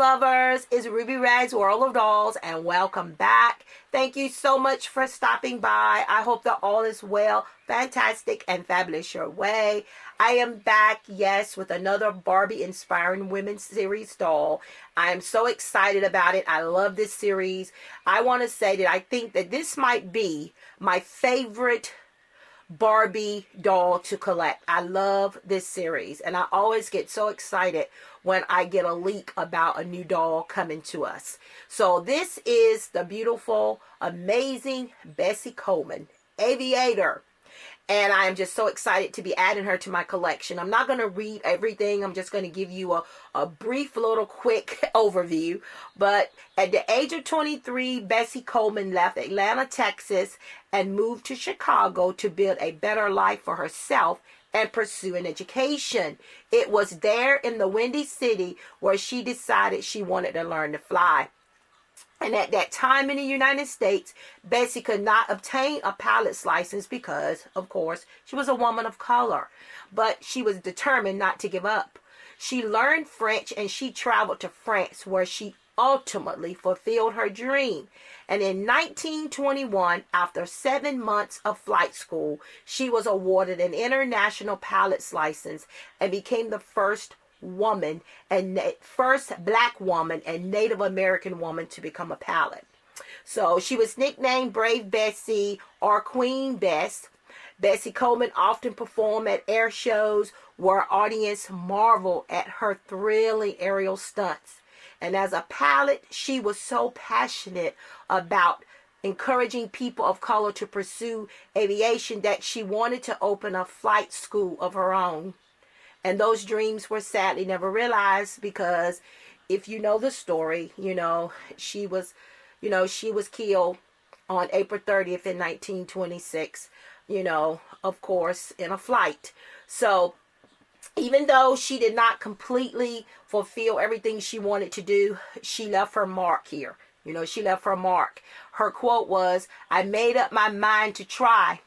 lovers, it's Ruby Rag's World of Dolls, and welcome back. Thank you so much for stopping by. I hope that all is well, fantastic, and fabulous your way. I am back, yes, with another Barbie Inspiring Women series doll. I am so excited about it. I love this series. I want to say that I think that this might be my favorite Barbie doll to collect. I love this series, and I always get so excited when I get a leak about a new doll coming to us. So this is the beautiful, amazing Bessie Coleman, Aviator. And I am just so excited to be adding her to my collection. I'm not going to read everything. I'm just going to give you a brief little quick overview. But at the age of 23, Bessie Coleman left Atlanta, Texas, and moved to Chicago to build a better life for herself and pursue an education. It was there in the Windy City where she decided she wanted to learn to fly. And at that time in the United States, Bessie could not obtain a pilot's license because, of course, she was a woman of color. But she was determined not to give up. She learned French and she traveled to France, where she ultimately fulfilled her dream. And in 1921, after 7 months of flight school, she was awarded an international pilot's license and became the first woman and first black woman and Native American woman to become a pilot. So she was nicknamed Brave Bessie or Queen Bess. Bessie Coleman often performed at air shows where audience marveled at her thrilling aerial stunts. And as a pilot, she was so passionate about encouraging people of color to pursue aviation that she wanted to open a flight school of her own. And those dreams were sadly never realized because if you know the story, she was killed on April 30th in 1926, of course, in a flight. So even though she did not completely fulfill everything she wanted to do, she left her mark here. She left her mark. Her quote was, "I made up my mind to try.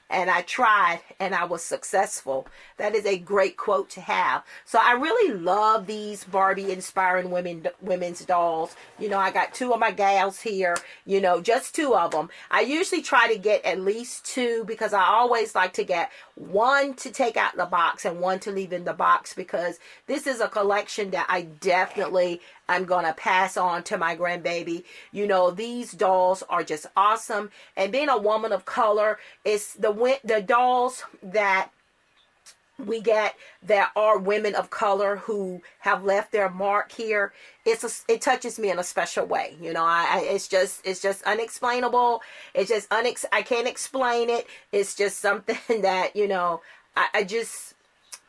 And I tried and I was successful." That is a great quote to have. So I really love these Barbie Inspiring Women's dolls. I got two of my gals here, just two of them. I usually try to get at least two because I always like to get one to take out the box and one to leave in the box, because this is a collection that I definitely I'm going to pass on to my grandbaby. These dolls are just awesome. And being a woman of color, it's the dolls that we get that are women of color who have left their mark here. It touches me in a special way. It's just unexplainable. It's just I can't explain it. It's just something that,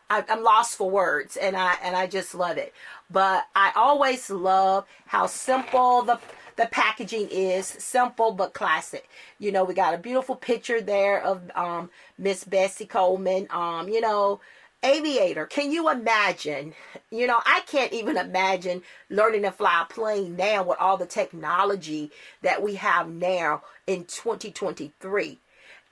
I'm lost for words, and I just love it. But I always love how simple the packaging is, simple but classic. We got a beautiful picture there of Miss Bessie Coleman. Aviator. Can you imagine? I can't even imagine learning to fly a plane now with all the technology that we have now in 2023.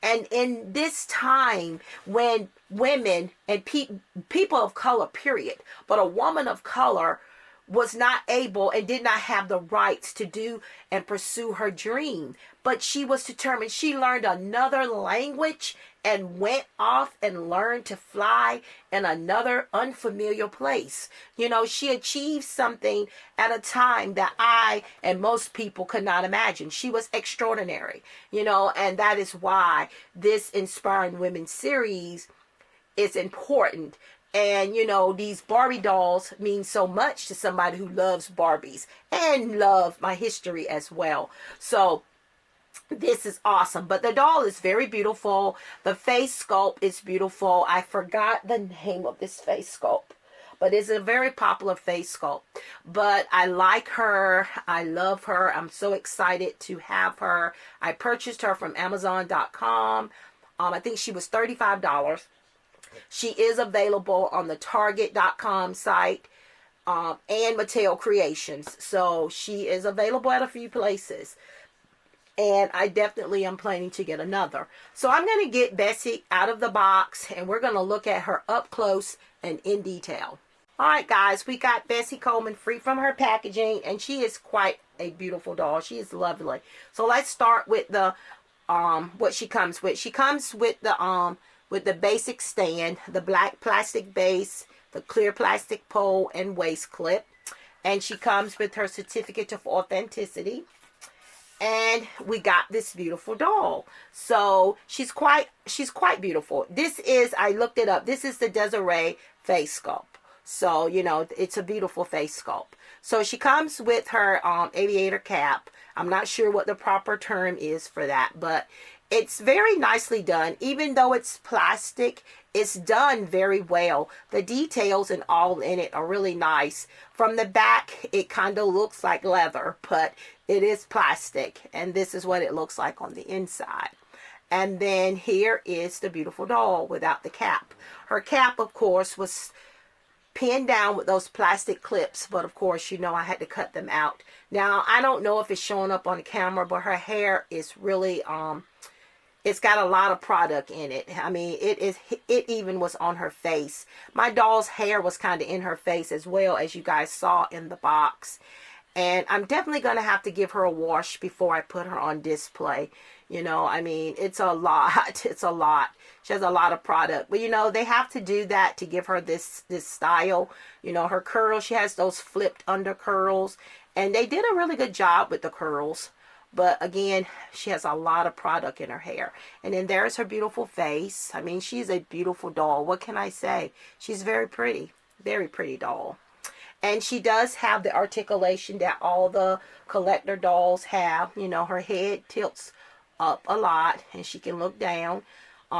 And in this time when women and people of color, period, but a woman of color was not able and did not have the rights to do and pursue her dream. But she was determined. She learned another language and went off and learned to fly in another unfamiliar place. She achieved something at a time that I and most people could not imagine. She was extraordinary, and that is why this Inspiring Women series is important. And, these Barbie dolls mean so much to somebody who loves Barbies and love my history as well. So this is awesome. But the doll is very beautiful. The face sculpt is beautiful. I forgot the name of this face sculpt, but it's a very popular face sculpt. But I like her. I love her. I'm so excited to have her. I purchased her from Amazon.com. I think she was $35. She is available on the Target.com site and Mattel Creations. So she is available at a few places. And I definitely am planning to get another. So I'm going to get Bessie out of the box and we're going to look at her up close and in detail. All right, guys, we got Bessie Coleman free from her packaging, and she is quite a beautiful doll. She is lovely. So let's start with the what she comes with. She comes with the basic stand, the black plastic base, the clear plastic pole and waist clip, and she comes with her certificate of authenticity. And we got this beautiful doll. So she's quite beautiful. This is, I looked it up, this is the Desiree face sculpt. So, you know, it's a beautiful face sculpt. So she comes with her aviator cap. I'm not sure what the proper term is for that, but it's very nicely done. Even though it's plastic, it's done very well. The details and all in it are really nice. From the back, it kind of looks like leather, but it is plastic. And this is what it looks like on the inside. And then here is the beautiful doll without the cap. Her cap, of course, was pinned down with those plastic clips, but of course, you know, I had to cut them out. Now, I don't know if it's showing up on the camera, but her hair is really it's got a lot of product in it. I mean, it even was on her face. My doll's hair was kind of in her face as well, as you guys saw in the box. And I'm definitely going to have to give her a wash before I put her on display. You know, I mean, it's a lot. It's a lot. She has a lot of product. But, you know, they have to do that to give her this style. You know, her curls, she has those flipped under curls. And they did a really good job with the curls. But, again, she has a lot of product in her hair. And then there's her beautiful face. I mean, she's a beautiful doll. What can I say? She's very pretty. Very pretty doll. And she does have the articulation that all the collector dolls have. You know, her head tilts up a lot and she can look down.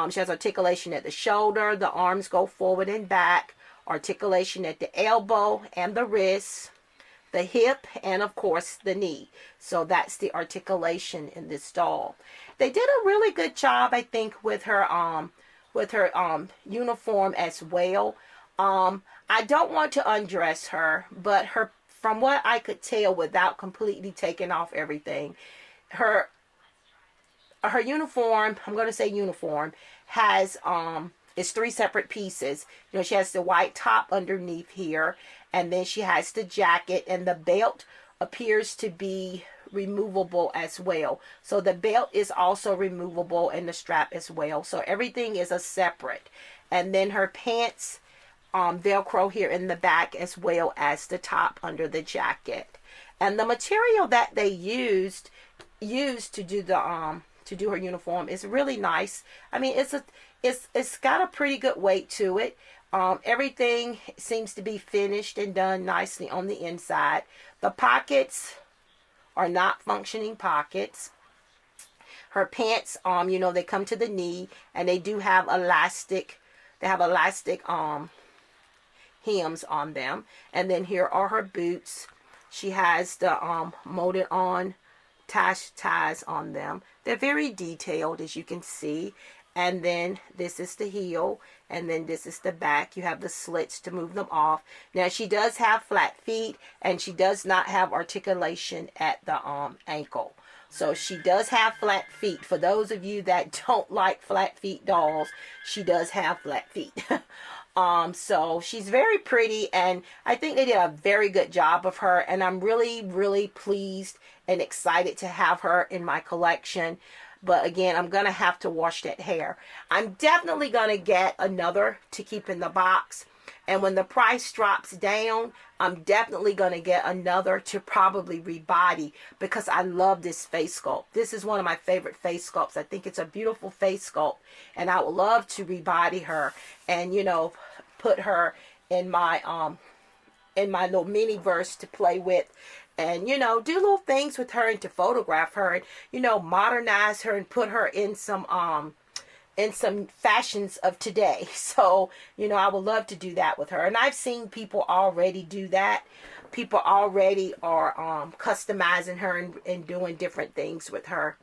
She has articulation at the shoulder. The arms go forward and back. Articulation at the elbow and the wrist, the hip, and of course the knee. So that's the articulation in this doll. They did a really good job, I think, with her uniform as well. I don't want to undress her, but from what I could tell without completely taking off everything, her uniform, I'm going to say uniform, has it's 3 separate pieces. You know, she has the white top underneath here, and then she has the jacket, and the belt appears to be removable as well. So the belt is also removable, and the strap as well. So everything is a separate. And then her pants Velcro here in the back, as well as the top under the jacket. And the material that they used to do the to do her uniform is really nice. I mean, it's got a pretty good weight to it. Everything seems to be finished and done nicely on the inside. The pockets are not functioning pockets. Her pants, you know, they come to the knee, and they do have elastic. They have elastic hems on them. And then here are her boots. She has the molded on ties on them. They're very detailed, as you can see. And then this is the heel, and then this is the back. You have the slits to move them off. Now, she does have flat feet, and she does not have articulation at the ankle. So she does have flat feet. For those of you that don't like flat feet dolls, she does have flat feet. So she's very pretty, and I think they did a very good job of her, and I'm really, really pleased and excited to have her in my collection. But again, I'm going to have to wash that hair. I'm definitely going to get another to keep in the box. And when the price drops down, I'm definitely going to get another to probably rebody, because I love this face sculpt. This is one of my favorite face sculpts. I think it's a beautiful face sculpt, and I would love to rebody her and, you know, put her in my little mini verse to play with, and, you know, do little things with her and to photograph her and, you know, modernize her and put her in some fashions of today. So, you know, I would love to do that with her. And I've seen people already do that. People already are customizing her and doing different things with her.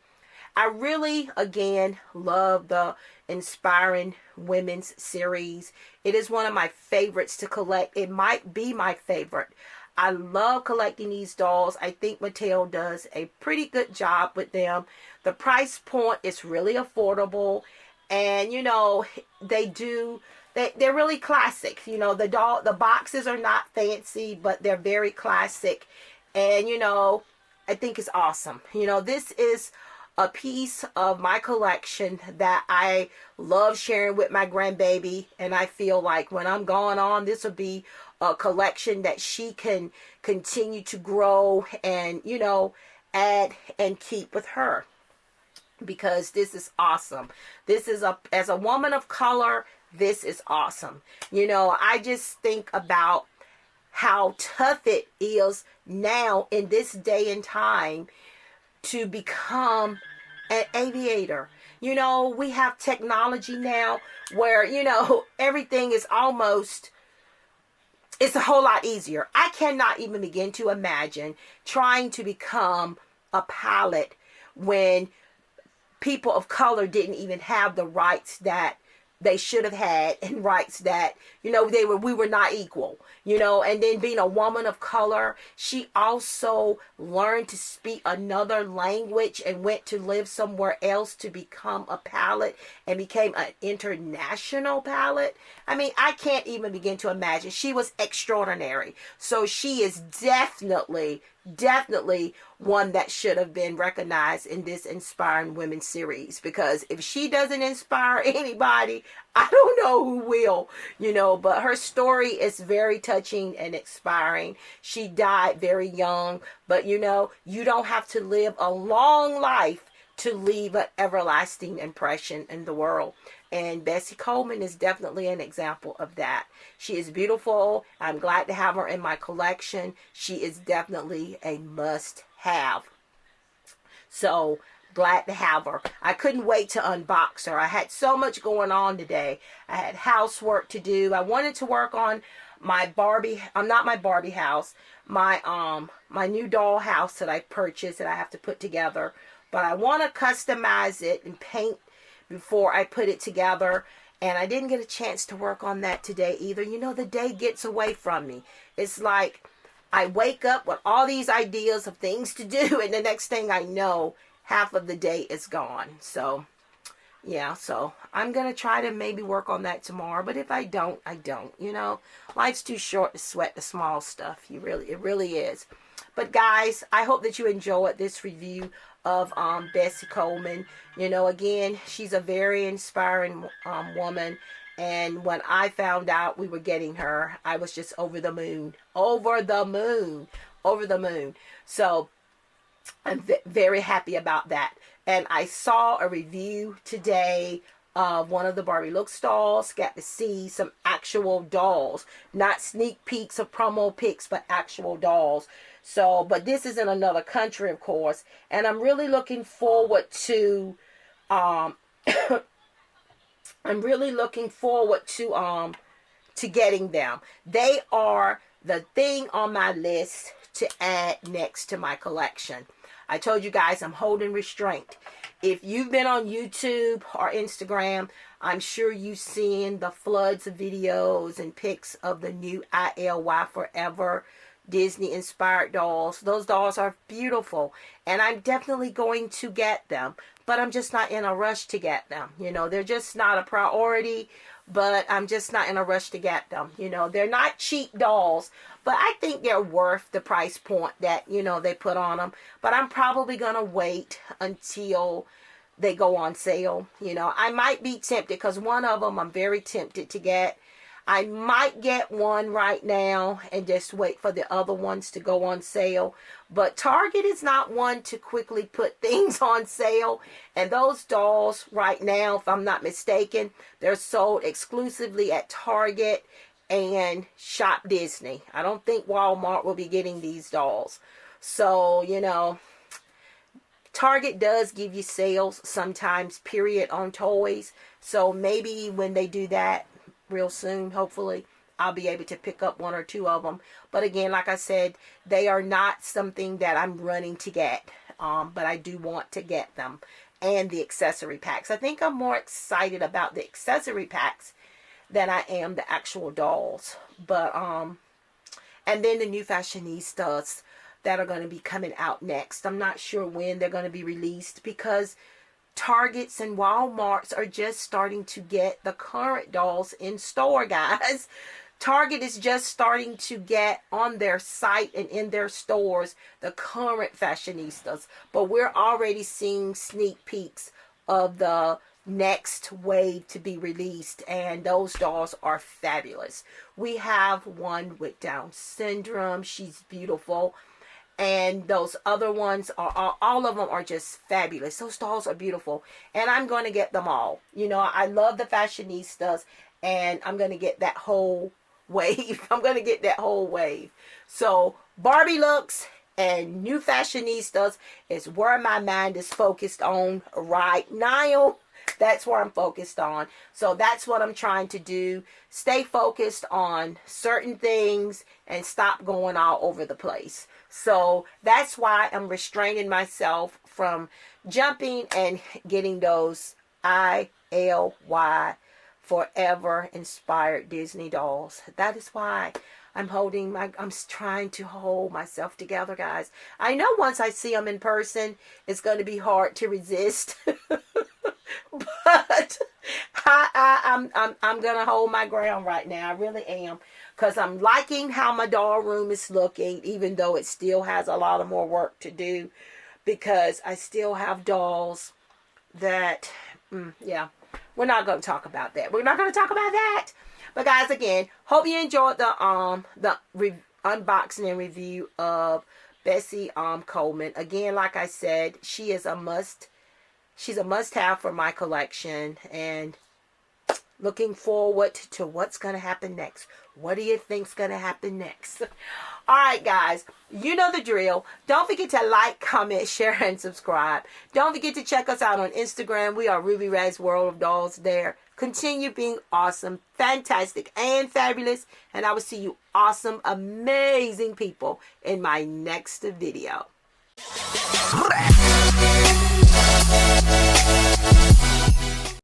I really, again, love the Inspiring Women's series. It is one of my favorites to collect. It might be my favorite. I love collecting these dolls. I think Mattel does a pretty good job with them. The price point is really affordable. And, you know, they do they're really classic. You know, the boxes are not fancy, but they're very classic. And, you know, I think it's awesome. You know, this is a piece of my collection that I love sharing with my grandbaby. And I feel like when I'm gone on, this will be a collection that she can continue to grow and, you know, add and keep with her, because this is awesome. This is as a woman of color, this is awesome. You know, I just think about how tough it is now in this day and time to become an aviator. You know, we have technology now where, you know, everything is almost, it's a whole lot easier. I cannot even begin to imagine trying to become a pilot when people of color didn't even have the rights that they should have had, and rights that, you know, we were not equal, you know. And then being a woman of color, she also learned to speak another language and went to live somewhere else to become a pilot and became an international pilot. I mean, I can't even begin to imagine. She was extraordinary. So she is definitely one that should have been recognized in this Inspiring Women series, because if she doesn't inspire anybody, I don't know who will, you know. But her story is very touching and inspiring. She died very young, but you know, you don't have to live a long life to leave an everlasting impression in the world. And Bessie Coleman is definitely an example of that. She is beautiful. I'm glad to have her in my collection. She is definitely a must-have. So, glad to have her. I couldn't wait to unbox her. I had so much going on today. I had housework to do. I wanted to work on my Barbie, not my Barbie house, my new doll house that I purchased that I have to put together. But I want to customize it and paint before I put it together. And I didn't get a chance to work on that today either. You know, the day gets away from me. It's like I wake up with all these ideas of things to do, and the next thing I know, half of the day is gone. So, yeah, so I'm going to try to maybe work on that tomorrow. But if I don't, I don't. You know, life's too short to sweat the small stuff. It really is. But guys, I hope that you enjoyed this review of Bessie Coleman. You know, again, she's a very inspiring woman. And when I found out we were getting her, I was just over the moon. Over the moon. Over the moon. So I'm very happy about that. And I saw a review today of one of the Barbie Look dolls. Got to see some actual dolls. Not sneak peeks or promo pics, but actual dolls. So, but this is in another country, of course. And I'm really looking forward to, I'm really looking forward to getting them. They are the thing on my list to add next to my collection. I told you guys I'm holding restraint. If you've been on YouTube or Instagram, I'm sure you've seen the floods of videos and pics of the new ILY Forever Disney inspired dolls. Those dolls are beautiful, and I'm definitely going to get them, but I'm just not in a rush to get them. You know, they're just not a priority, but I'm just not in a rush to get them. You know, they're not cheap dolls, but I think they're worth the price point that, you know, they put on them. But I'm probably going to wait until they go on sale. You know, I might be tempted, because one of them I'm very tempted to get. I might get one right now and just wait for the other ones to go on sale. But Target is not one to quickly put things on sale. And those dolls right now, if I'm not mistaken, they're sold exclusively at Target and Shop Disney. I don't think Walmart will be getting these dolls. So, you know, Target does give you sales sometimes, period, on toys. So maybe when they do that, real soon, hopefully, I'll be able to pick up one or two of them. But again, like I said, they are not something that I'm running to get, but I do want to get them. And the accessory packs. I think I'm more excited about the accessory packs than I am the actual dolls. But and then the new fashionistas that are going to be coming out next. I'm not sure when they're going to be released, because Targets and Walmarts are just starting to get the current dolls in store, guys. Target is just starting to get on their site and in their stores the current fashionistas. But we're already seeing sneak peeks of the next wave to be released, and those dolls are fabulous. We have one with Down syndrome. She's beautiful. And those other ones are all of them are just fabulous. Those dolls are beautiful, and I'm going to get them all. You know, I love the fashionistas, and I'm going to get that whole wave. I'm going to get that whole wave. So Barbie looks and new fashionistas is where my mind is focused on right now. That's where I'm focused on. So that's what I'm trying to do. Stay focused on certain things and stop going all over the place. So that's why I'm restraining myself from jumping and getting those ILY forever inspired Disney dolls. That is why I'm trying to hold myself together, guys. I know once I see them in person, it's going to be hard to resist. But I'm gonna hold my ground right now. I really am, because I'm liking how my doll room is looking, even though it still has a lot of more work to do, because I still have dolls that yeah, we're not going to talk about that. We're not going to talk about that. But guys, again, hope you enjoyed the unboxing and review of Bessie Coleman. Again, like I said, she is a must. She's a must-have for my collection, and looking forward to what's going to happen next. What do you think's going to happen next? All right, guys, you know the drill. Don't forget to like, comment, share, and subscribe. Don't forget to check us out on Instagram. We are Ruby Rez World of Dolls there. Continue being awesome, fantastic, and fabulous, and I will see you awesome, amazing people in my next video.